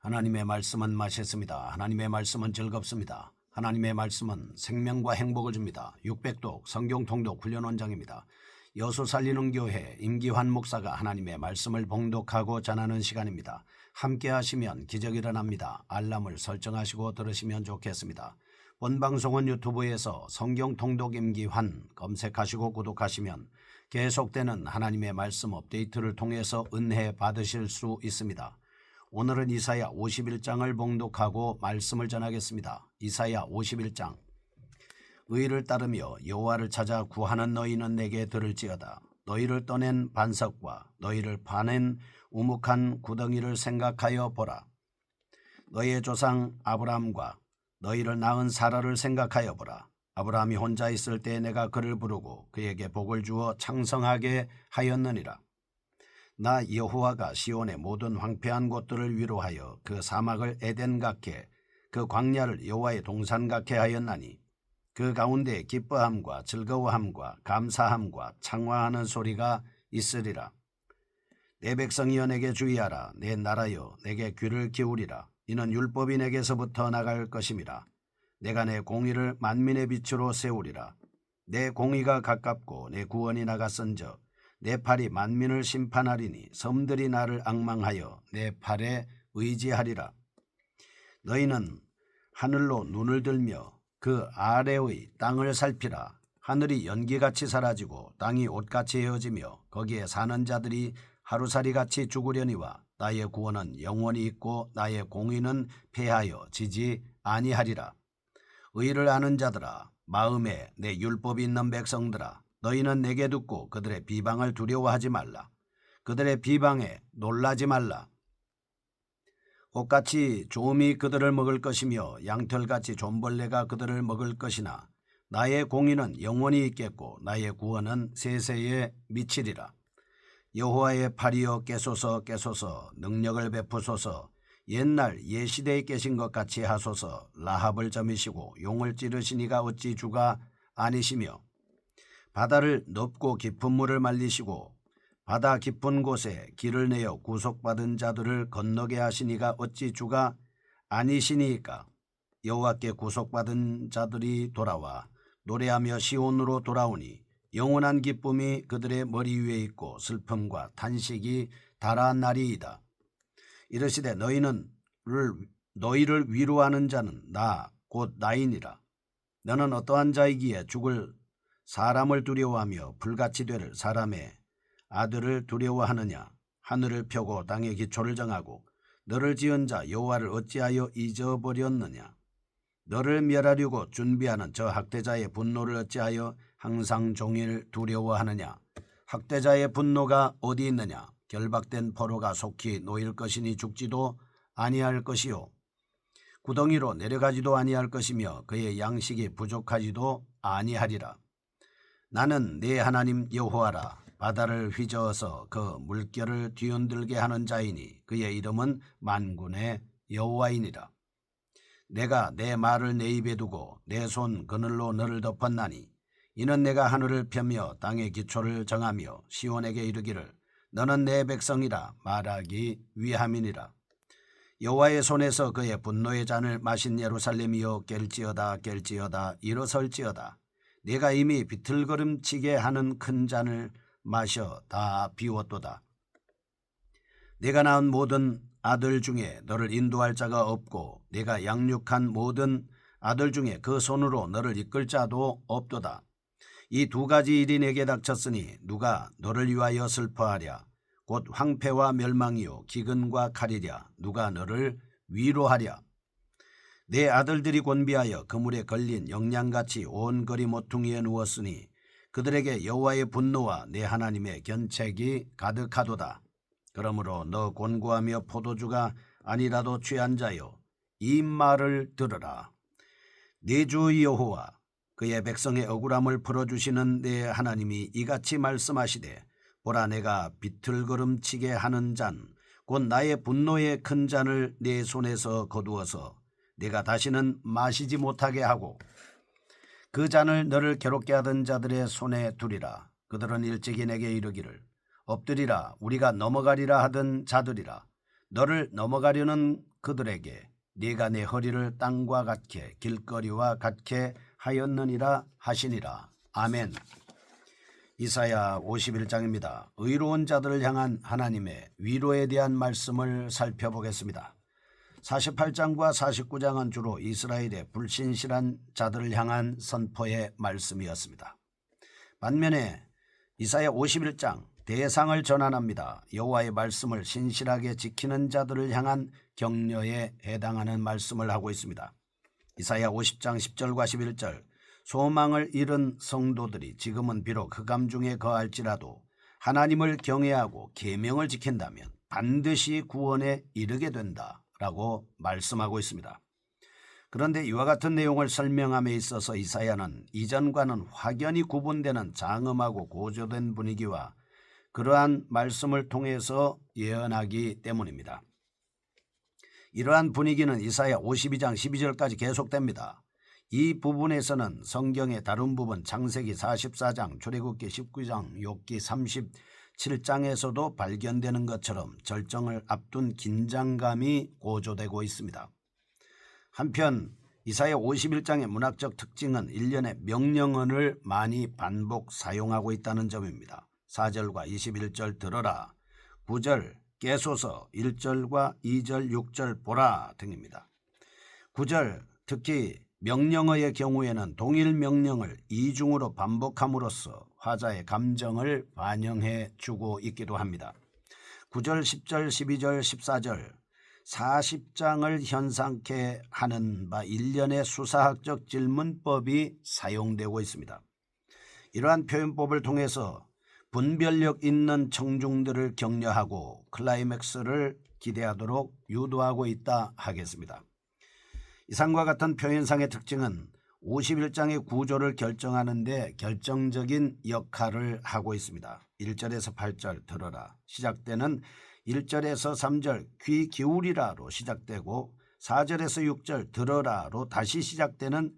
하나님의 말씀은 맛있습니다. 하나님의 말씀은 즐겁습니다. 하나님의 말씀은 생명과 행복을 줍니다. 600독 성경 통독 훈련 원장입니다. 여수 살리는 교회 임기환 목사가 하나님의 말씀을 봉독하고 전하는 시간입니다. 함께 하시면 기적이 일어납니다. 알람을 설정하시고 들으시면 좋겠습니다. 본 방송은 유튜브에서 성경 통독 임기환 검색하시고 구독하시면 계속되는 하나님의 말씀 업데이트를 통해서 은혜 받으실 수 있습니다. 오늘은 이사야 51장을 봉독하고 말씀을 전하겠습니다. 이사야 51장. 의를 따르며 여호와를 찾아 구하는 너희는 내게 들을지어다. 너희를 떠낸 반석과 너희를 파낸 우묵한 구덩이를 생각하여 보라. 너희의 조상 아브라함과 너희를 낳은 사라를 생각하여 보라. 아브라함이 혼자 있을 때 내가 그를 부르고 그에게 복을 주어 창성하게 하였느니라. 나 여호와가 시온의 모든 황폐한 곳들을 위로하여 그 사막을 에덴 같게 그 광야를 여호와의 동산 같게 하였나니 그 가운데 기뻐함과 즐거워함과 감사함과 창화하는 소리가 있으리라. 내 백성이여 내게 주의하라. 내 나라여 내게 귀를 기울이라. 이는 율법이 내게서부터 나갈 것임이라. 내가 내 공의를 만민의 빛으로 세우리라. 내 공의가 가깝고 내 구원이 나갔은즉 내 팔이 만민을 심판하리니 섬들이 나를 앙망하여 내 팔에 의지하리라. 너희는 하늘로 눈을 들며 그 아래의 땅을 살피라. 하늘이 연기같이 사라지고 땅이 옷같이 헤어지며 거기에 사는 자들이 하루살이같이 죽으려니와 나의 구원은 영원히 있고 나의 공의는 패하여 지지 아니하리라. 의를 아는 자들아, 마음에 내 율법이 있는 백성들아, 너희는 내게 듣고 그들의 비방을 두려워하지 말라. 그들의 비방에 놀라지 말라. 옷같이 조음이 그들을 먹을 것이며 양털같이 존벌레가 그들을 먹을 것이나 나의 공의는 영원히 있겠고 나의 구원은 세세에 미치리라. 여호와의 팔이여 깨소서 깨소서 능력을 베푸소서. 옛날 예시대에 계신 것 같이 하소서. 라합을 점이시고 용을 찌르신 이가 어찌 주가 아니시며 바다를 넓고 깊은 물을 말리시고 바다 깊은 곳에 길을 내어 구속받은 자들을 건너게 하시니가 어찌 주가 아니시니까. 여호와께 구속받은 자들이 돌아와 노래하며 시온으로 돌아오니 영원한 기쁨이 그들의 머리 위에 있고 슬픔과 탄식이 달아난 날이이다. 이르시되 너희를 위로하는 자는 나 곧 나이니라. 너는 어떠한 자이기에 죽을 사람을 두려워하며 불같이 될 사람의 아들을 두려워하느냐. 하늘을 펴고 땅의 기초를 정하고 너를 지은 자 여호와를 어찌하여 잊어버렸느냐. 너를 멸하려고 준비하는 저 학대자의 분노를 어찌하여 항상 종일 두려워하느냐. 학대자의 분노가 어디 있느냐. 결박된 포로가 속히 놓일 것이니 죽지도 아니할 것이요 구덩이로 내려가지도 아니할 것이며 그의 양식이 부족하지도 아니하리라. 나는 네 하나님 여호와라. 바다를 휘저어서 그 물결을 뒤흔들게 하는 자이니 그의 이름은 만군의 여호와이니라. 내가 내 말을 내 입에 두고 내 손 그늘로 너를 덮었나니 이는 내가 하늘을 펴며 땅의 기초를 정하며 시온에게 이르기를 너는 내 백성이라 말하기 위함이니라. 여호와의 손에서 그의 분노의 잔을 마신 예루살렘이여 깰지어다 깰지어다 일어설지어다. 내가 이미 비틀거름치게 하는 큰 잔을 마셔 다 비웠도다. 내가 낳은 모든 아들 중에 너를 인도할 자가 없고 내가 양육한 모든 아들 중에 그 손으로 너를 이끌 자도 없도다. 이 두 가지 일이 내게 닥쳤으니 누가 너를 위하여 슬퍼하랴. 곧 황폐와 멸망이요 기근과 칼이랴. 누가 너를 위로하랴. 내 아들들이 곤비하여 그물에 걸린 영양같이 온 거리 모퉁이에 누웠으니 그들에게 여호와의 분노와 내 하나님의 견책이 가득하도다. 그러므로 너 곤고하며 포도주가 아니라도 취한 자여 이 말을 들으라. 네 주 여호와 그의 백성의 억울함을 풀어주시는 내 하나님이 이같이 말씀하시되 보라 내가 비틀거름치게 하는 잔 곧 나의 분노의 큰 잔을 네 손에서 거두어서 네가 다시는 마시지 못하게 하고 그 잔을 너를 괴롭게 하던 자들의 손에 두리라. 그들은 일찍이 내게 이르기를 엎드리라 우리가 넘어가리라 하던 자들이라. 너를 넘어가려는 그들에게 네가 내 허리를 땅과 같게 길거리와 같게 하였느니라 하시니라. 아멘. 이사야 51장입니다. 의로운 자들을 향한 하나님의 위로에 대한 말씀을 살펴보겠습니다. 48장과 49장은 주로 이스라엘의 불신실한 자들을 향한 선포의 말씀이었습니다. 반면에 이사야 51장 대상을 전환합니다. 여호와의 말씀을 신실하게 지키는 자들을 향한 격려에 해당하는 말씀을 하고 있습니다. 이사야 50장 10절과 11절 소망을 잃은 성도들이 지금은 비록 흑암 중에 거할지라도 하나님을 경외하고 계명을 지킨다면 반드시 구원에 이르게 된다라고 말씀하고 있습니다. 그런데 이와 같은 내용을 설명함에 있어서 이사야는 이전과는 확연히 구분되는 장엄하고 고조된 분위기와 그러한 말씀을 통해서 예언하기 때문입니다. 이러한 분위기는 이사야 52장 12절까지 계속됩니다. 이 부분에서는 성경의 다른 부분 창세기 44장, 출애굽기 19장, 욥기 37장에서도 발견되는 것처럼 절정을 앞둔 긴장감이 고조되고 있습니다. 한편 이사야 51장의 문학적 특징은 일련의 명령어를 많이 반복 사용하고 있다는 점입니다. 4절과 21절 들어라, 9절 깨소서, 1절과 2절 6절 보라 등입니다. 9절 특히 명령어의 경우에는 동일 명령을 이중으로 반복함으로써 화자의 감정을 반영해 주고 있기도 합니다. 9절 10절 12절 14절 40장을 현상케 하는 바 일련의 수사학적 질문법이 사용되고 있습니다. 이러한 표현법을 통해서 분별력 있는 청중들을 격려하고 클라이맥스를 기대하도록 유도하고 있다 하겠습니다. 이상과 같은 표현상의 특징은 51장의 구조를 결정하는 데 결정적인 역할을 하고 있습니다. 1절에서 8절 들어라 시작되는 1절에서 3절 귀 기울이라로 시작되고 4절에서 6절 들어라로 다시 시작되는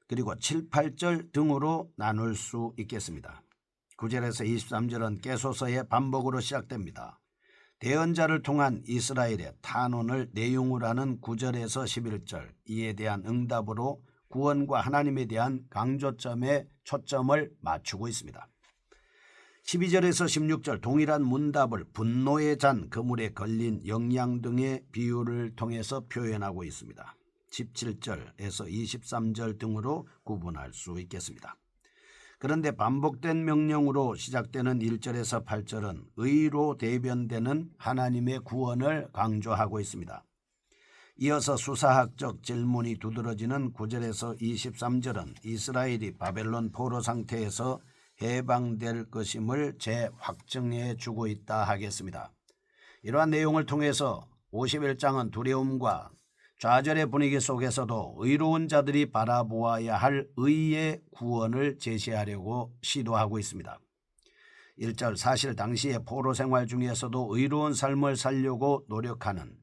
그리고 7, 8절 등으로 나눌 수 있겠습니다. 9절에서 23절은 깨소서의 반복으로 시작됩니다. 대언자를 통한 이스라엘의 탄원을 내용으로 하는 9절에서 11절 이에 대한 응답으로 구원과 하나님에 대한 강조점에 초점을 맞추고 있습니다. 12절에서 16절 동일한 문답을 분노의 잔, 그물에 걸린 영양 등의 비유를 통해서 표현하고 있습니다. 17절에서 23절 등으로 구분할 수 있겠습니다. 그런데 반복된 명령으로 시작되는 1절에서 8절은 의로 대변되는 하나님의 구원을 강조하고 있습니다. 이어서 수사학적 질문이 두드러지는 9절에서 23절은 이스라엘이 바벨론 포로 상태에서 해방될 것임을 재확증해 주고 있다 하겠습니다. 이러한 내용을 통해서 51장은 두려움과 좌절의 분위기 속에서도 의로운 자들이 바라보아야 할 의의 구원을 제시하려고 시도하고 있습니다. 1절 사실 당시의 포로 생활 중에서도 의로운 삶을 살려고 노력하는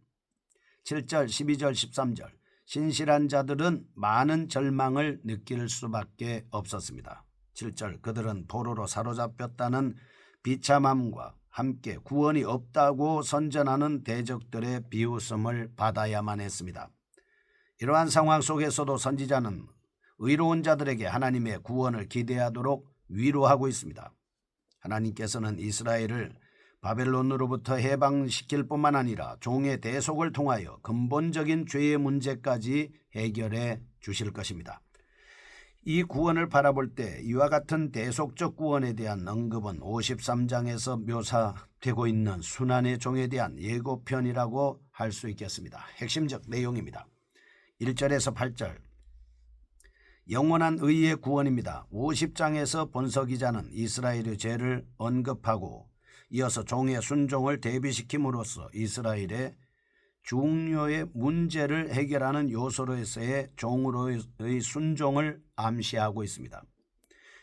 7절 12절 13절 신실한 자들은 많은 절망을 느낄 수밖에 없었습니다. 7절 그들은 포로로 사로잡혔다는 비참함과 함께 구원이 없다고 선전하는 대적들의 비웃음을 받아야만 했습니다. 이러한 상황 속에서도 선지자는 의로운 자들에게 하나님의 구원을 기대하도록 위로하고 있습니다. 하나님께서는 이스라엘을 바벨론으로부터 해방시킬 뿐만 아니라 종의 대속을 통하여 근본적인 죄의 문제까지 해결해 주실 것입니다. 이 구원을 바라볼 때 이와 같은 대속적 구원에 대한 언급은 53장에서 묘사되고 있는 순환의 종에 대한 예고편이라고 할 수 있겠습니다. 핵심적 내용입니다. 1절에서 8절 영원한 의의 구원입니다. 50장에서 본서기자는 이스라엘의 죄를 언급하고 이어서 종의 순종을 대비시킴으로써 이스라엘의 중요의 문제를 해결하는 요소로서의 종으로의 순종을 암시하고 있습니다.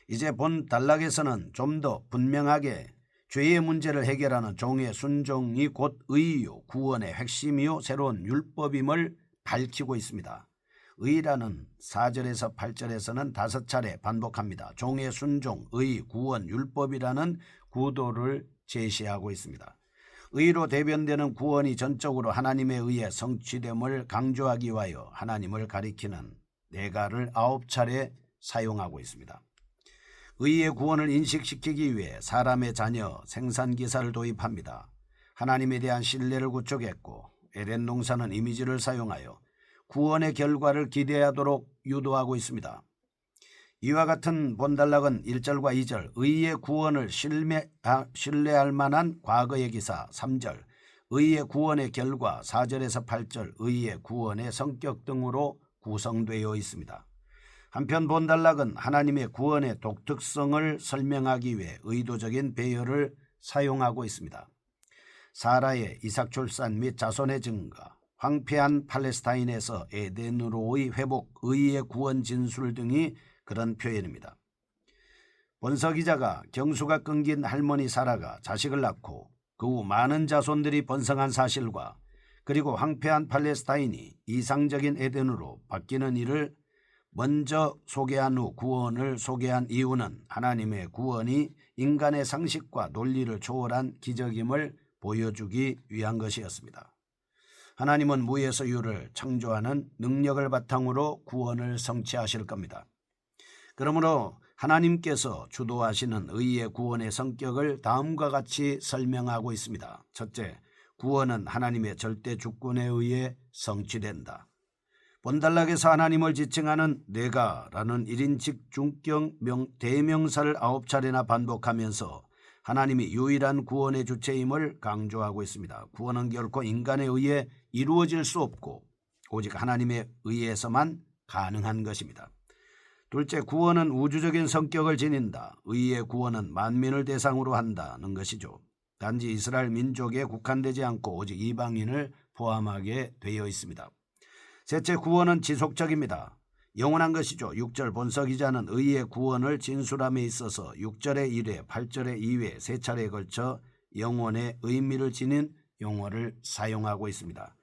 이제 본 단락에서는 좀 더 분명하게 죄의 문제를 해결하는 종의 순종이 곧 의요 구원의 핵심이요 새로운 율법임을 밝히고 있습니다. 의라는 4절에서 8절에서는 5차례 반복합니다. 종의 순종, 의, 구원, 율법이라는 구도를 제시하고 있습니다. 의로 대변되는 구원이 전적으로 하나님에 의해 성취됨을 강조하기 위하여 하나님을 가리키는 내가를 9차례 사용하고 있습니다. 의의 구원을 인식시키기 위해 사람의 자녀 생산기사를 도입합니다. 하나님에 대한 신뢰를 구축했고 에덴 동산은 이미지를 사용하여 구원의 결과를 기대하도록 유도하고 있습니다. 이와 같은 본단락은 1절과 2절 의의 구원을 신뢰할 만한 과거의 기사 3절 의의 구원의 결과 4절에서 8절 의의 구원의 성격 등으로 구성되어 있습니다. 한편 본단락은 하나님의 구원의 독특성을 설명하기 위해 의도적인 배열을 사용하고 있습니다. 사라의 이삭 출산 및 자손의 증가, 황폐한 팔레스타인에서 에덴으로의 회복, 의의 구원 진술 등이 그런 표현입니다. 본서 기자가 경수가 끊긴 할머니 사라가 자식을 낳고 그 후 많은 자손들이 번성한 사실과 그리고 황폐한 팔레스타인이 이상적인 에덴으로 바뀌는 일을 먼저 소개한 후 구원을 소개한 이유는 하나님의 구원이 인간의 상식과 논리를 초월한 기적임을 보여주기 위한 것이었습니다. 하나님은 무에서 유를 창조하는 능력을 바탕으로 구원을 성취하실 겁니다. 그러므로 하나님께서 주도하시는 의의 구원의 성격을 다음과 같이 설명하고 있습니다. 첫째, 구원은 하나님의 절대 주권에 의해 성취된다. 본단락에서 하나님을 지칭하는 내가라는 1인칭 중격 대명사를 9차례나 반복하면서 하나님이 유일한 구원의 주체임을 강조하고 있습니다. 구원은 결코 인간에 의해 이루어질 수 없고 오직 하나님에 의해서만 가능한 것입니다. 둘째, 구원은 우주적인 성격을 지닌다. 의의 구원은 만민을 대상으로 한다는 것이죠. 단지 이스라엘 민족에 국한되지 않고 오직 이방인을 포함하게 되어 있습니다. 셋째, 구원은 지속적입니다. 영원한 것이죠. 6절 본서 기자는 의의 구원을 진술함에 있어서 6절의 1회, 8절의 2회, 3차례에 걸쳐 영원의 의미를 지닌 용어를 사용하고 있습니다.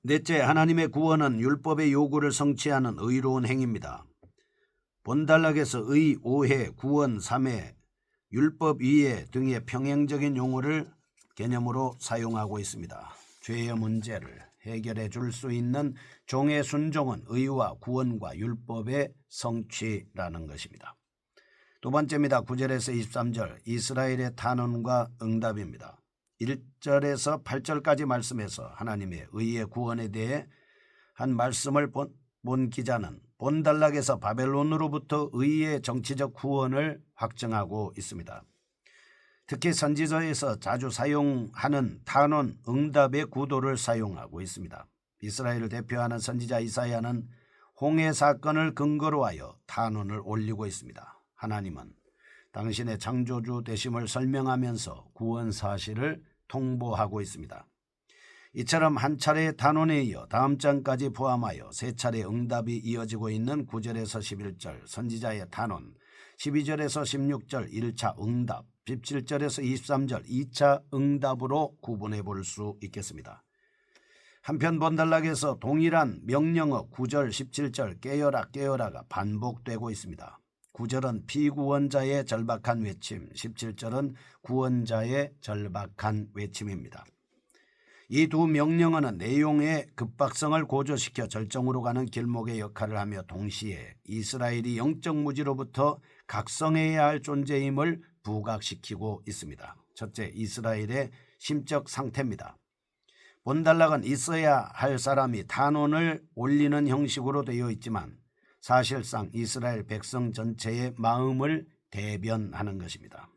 넷째, 하나님의 구원은 율법의 요구를 성취하는 의로운 행위입니다. 본단락에서 의, 오해, 구원, 삼해, 율법 이해 등의 평행적인 용어를 개념으로 사용하고 있습니다. 죄의 문제를 해결해 줄 수 있는 종의 순종은 의와 구원과 율법의 성취라는 것입니다. 두 번째입니다. 9절에서 23절 이스라엘의 탄원과 응답입니다. 1절에서 8절까지 말씀에서 하나님의 의의 구원에 대해 한 말씀을 본 기자는 본단락에서 바벨론으로부터 의의 정치적 구원을 확증하고 있습니다. 특히 선지서에서 자주 사용하는 탄원, 응답의 구도를 사용하고 있습니다. 이스라엘을 대표하는 선지자 이사야는 홍해 사건을 근거로 하여 탄원을 올리고 있습니다. 하나님은 당신의 창조주 되심을 설명하면서 구원 사실을 통보하고 있습니다. 이처럼 한 차례의 탄원에 이어 다음 장까지 포함하여 세 차례 응답이 이어지고 있는 9절에서 11절 선지자의 탄원, 12절에서 16절 1차 응답, 17절에서 23절 2차 응답으로 구분해 볼 수 있겠습니다. 한편 본단락에서 동일한 명령어 9절 17절 깨어라 깨어라가 반복되고 있습니다. 9절은 피구원자의 절박한 외침, 17절은 구원자의 절박한 외침입니다. 이 두 명령어는 내용의 급박성을 고조시켜 절정으로 가는 길목의 역할을 하며 동시에 이스라엘이 영적 무지로부터 각성해야 할 존재임을 부각시키고 있습니다. 첫째, 이스라엘의 심적 상태입니다. 본단락은 있어야 할 사람이 탄원을 올리는 형식으로 되어 있지만 사실상 이스라엘 백성 전체의 마음을 대변하는 것입니다.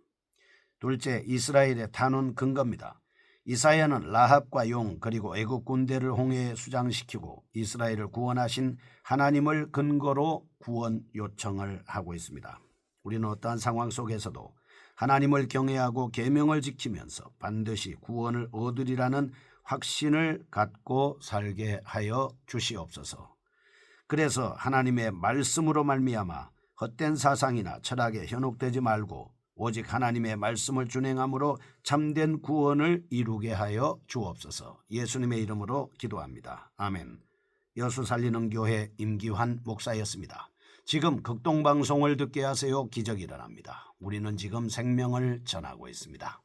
둘째, 이스라엘의 탄원 근거입니다. 이사야는 라합과 용 그리고 애국 군대를 홍해에 수장시키고 이스라엘을 구원하신 하나님을 근거로 구원 요청을 하고 있습니다. 우리는 어떠한 상황 속에서도 하나님을 경외하고 계명을 지키면서 반드시 구원을 얻으리라는 확신을 갖고 살게 하여 주시옵소서. 그래서 하나님의 말씀으로 말미암아 헛된 사상이나 철학에 현혹되지 말고 오직 하나님의 말씀을 준행함으로 참된 구원을 이루게 하여 주옵소서. 예수님의 이름으로 기도합니다. 아멘. 여수 살리는 교회 임기환 목사였습니다. 지금 극동방송을 듣게 하세요. 기적이 일어납니다. 우리는 지금 생명을 전하고 있습니다.